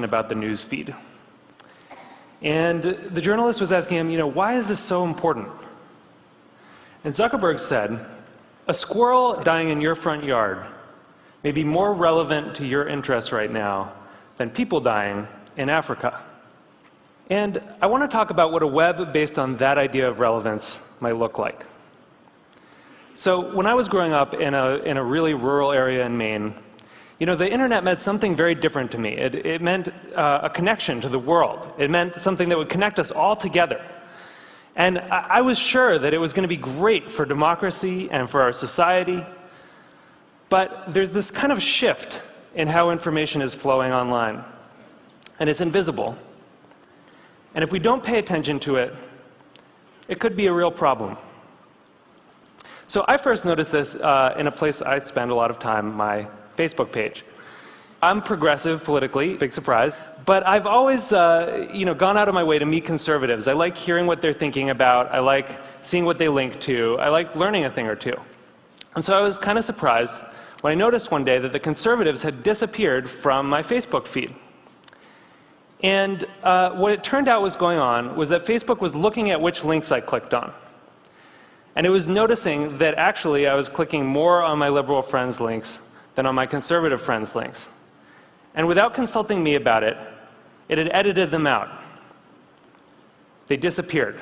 about the news feed. And the journalist was asking him, why is this so important? And Zuckerberg said, a squirrel dying in your front yard may be more relevant to your interests right now than people dying in Africa. And I want to talk about what a web based on that idea of relevance might look like. So when I was growing up in a really rural area in Maine, the internet meant something very different to me. It meant a connection to the world. It meant something that would connect us all together. And I was sure that it was going to be great for democracy and for our society. But there's this kind of shift in how information is flowing online. And it's invisible. And if we don't pay attention to it, it could be a real problem. So I first noticed this in a place I spend a lot of time, my Facebook page. I'm progressive politically, big surprise, but I've always gone out of my way to meet conservatives. I like hearing what they're thinking about. I like seeing what they link to. I like learning a thing or two. And so I was kind of surprised when I noticed one day that the conservatives had disappeared from my Facebook feed. And what it turned out was going on was that Facebook was looking at which links I clicked on. And it was noticing that actually I was clicking more on my liberal friends' links than on my conservative friends' links. And without consulting me about it, it had edited them out. They disappeared.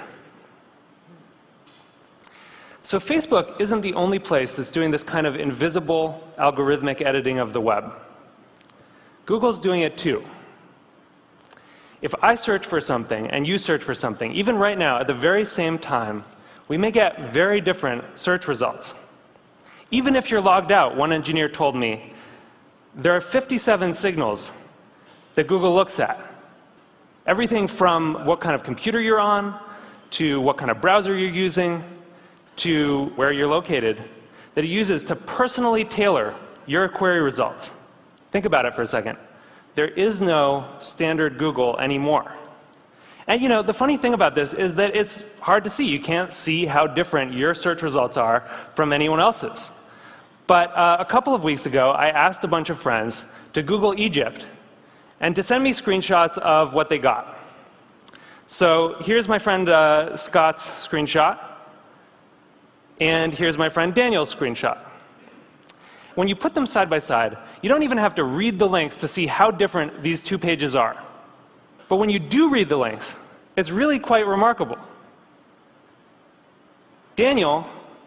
So Facebook isn't the only place that's doing this kind of invisible algorithmic editing of the web. Google's doing it too. If I search for something and you search for something, even right now at the very same time, we may get very different search results. Even if you're logged out, one engineer told me, there are 57 signals that Google looks at. Everything from what kind of computer you're on, to what kind of browser you're using, to where you're located, that it uses to personally tailor your query results. Think about it for a second. There is no standard Google anymore. And the funny thing about this is that it's hard to see. You can't see how different your search results are from anyone else's. But a couple of weeks ago, I asked a bunch of friends to Google Egypt and to send me screenshots of what they got. So here's my friend Scott's screenshot, and here's my friend Daniel's screenshot. When you put them side by side, you don't even have to read the links to see how different these two pages are. But when you do read the links, it's really quite remarkable. Daniel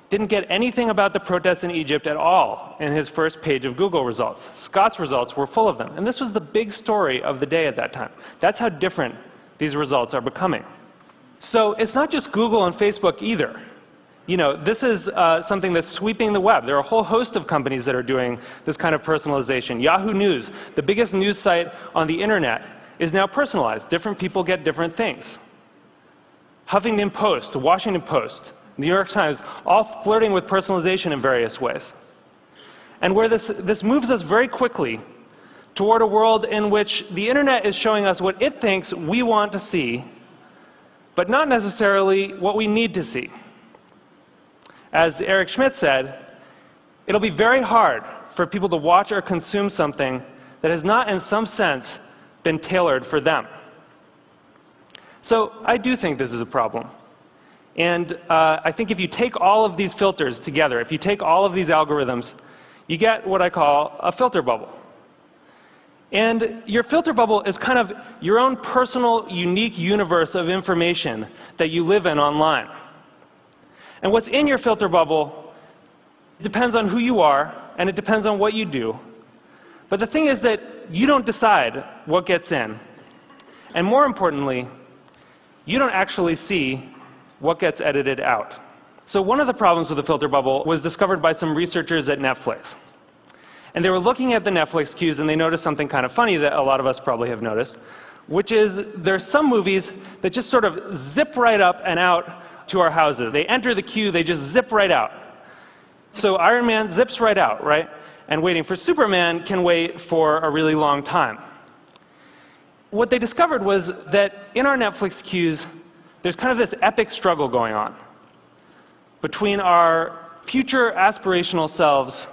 didn't get anything about the protests in Egypt at all in his first page of Google results. Scott's results were full of them. And this was the big story of the day at that time. That's how different these results are becoming. So it's not just Google and Facebook either. This is something that's sweeping the web. There are a whole host of companies that are doing this kind of personalization. Yahoo News, the biggest news site on the internet, is now personalized. Different people get different things. Huffington Post, the Washington Post, New York Times, all flirting with personalization in various ways. And where this moves us very quickly toward a world in which the internet is showing us what it thinks we want to see, but not necessarily what we need to see. As Eric Schmidt said, it'll be very hard for people to watch or consume something that has not, in some sense, been tailored for them. So I do think this is a problem. And I think if you take all of these filters together, if you take all of these algorithms, you get what I call a filter bubble. And your filter bubble is kind of your own personal, unique universe of information that you live in online. And what's in your filter bubble depends on who you are, and it depends on what you do. But the thing is that you don't decide what gets in. And more importantly, you don't actually see what gets edited out. So one of the problems with the filter bubble was discovered by some researchers at Netflix. And they were looking at the Netflix queues, and they noticed something kind of funny that a lot of us probably have noticed, which is there's some movies that just sort of zip right up and out to our houses. They enter the queue, they just zip right out. So Iron Man zips right out, right? And waiting for Superman can wait for a really long time. What they discovered was that in our Netflix queues, there's kind of this epic struggle going on between our future aspirational selves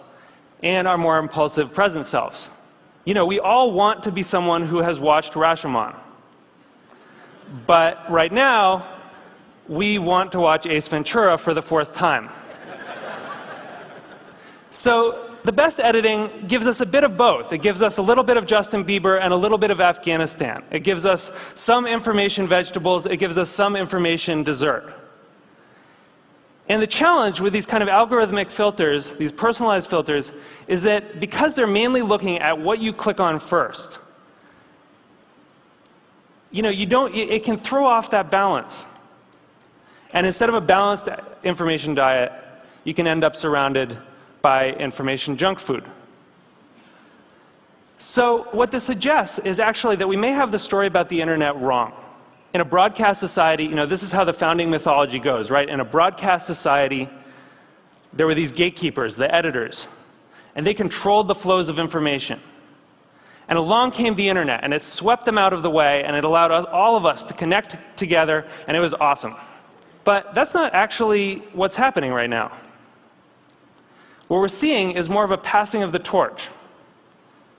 and our more impulsive present selves. You know, we all want to be someone who has watched Rashomon. But right now, we want to watch Ace Ventura for the 4th time. So the best editing gives us a bit of both. It gives us a little bit of Justin Bieber and a little bit of Afghanistan. It gives us some information vegetables. It gives us some information dessert. And the challenge with these kind of algorithmic filters, these personalized filters, is that because they're mainly looking at what you click on first, it can throw off that balance. And instead of a balanced information diet, you can end up surrounded by information junk food. So what this suggests is actually that we may have the story about the internet wrong. In a broadcast society, this is how the founding mythology goes, right? In a broadcast society, there were these gatekeepers, the editors, and they controlled the flows of information. And along came the internet, and it swept them out of the way, and it allowed all of us to connect together, and it was awesome. But that's not actually what's happening right now. What we're seeing is more of a passing of the torch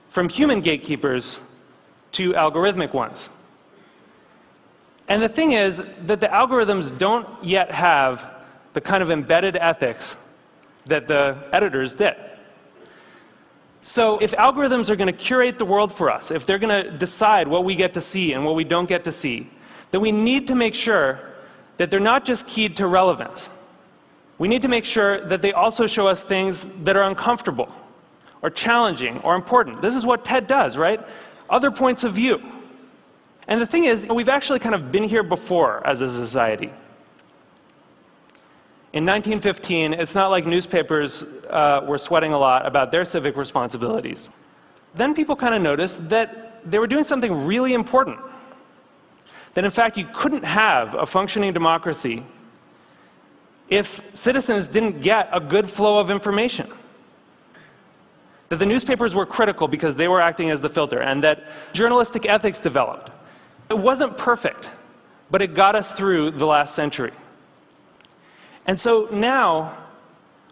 from human gatekeepers to algorithmic ones. And the thing is that the algorithms don't yet have the kind of embedded ethics that the editors did. So if algorithms are going to curate the world for us, if they're going to decide what we get to see and what we don't get to see, then we need to make sure that they're not just keyed to relevance. We need to make sure that they also show us things that are uncomfortable or challenging or important. This is what TED does, right? Other points of view. And the thing is, we've actually kind of been here before as a society. In 1915, it's not like newspapers were sweating a lot about their civic responsibilities. Then people kind of noticed that they were doing something really important. That in fact, you couldn't have a functioning democracy if citizens didn't get a good flow of information. That the newspapers were critical because they were acting as the filter, and that journalistic ethics developed. It wasn't perfect, but it got us through the last century. And so now,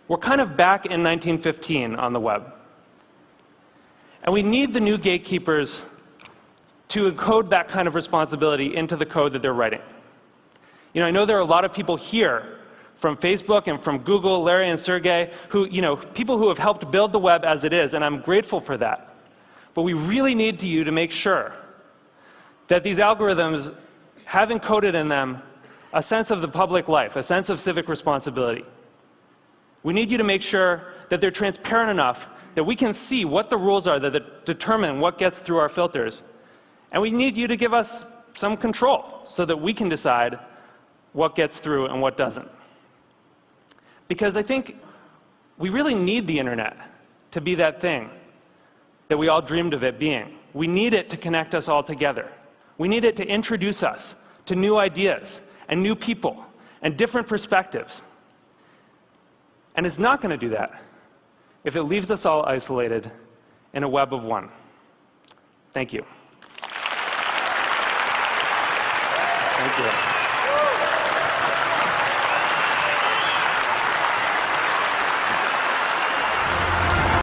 we're kind of back in 1915 on the web. And we need the new gatekeepers to encode that kind of responsibility into the code that they're writing. I know there are a lot of people here from Facebook and from Google, Larry and Sergey, people who have helped build the web as it is, and I'm grateful for that. But we really need you to make sure that these algorithms have encoded in them a sense of the public life, a sense of civic responsibility. We need you to make sure that they're transparent enough that we can see what the rules are that determine what gets through our filters. And we need you to give us some control so that we can decide what gets through and what doesn't. Because I think we really need the internet to be that thing that we all dreamed of it being. We need it to connect us all together. We need it to introduce us to new ideas and new people and different perspectives. And it's not going to do that if it leaves us all isolated in a web of one. Thank you. Thank you.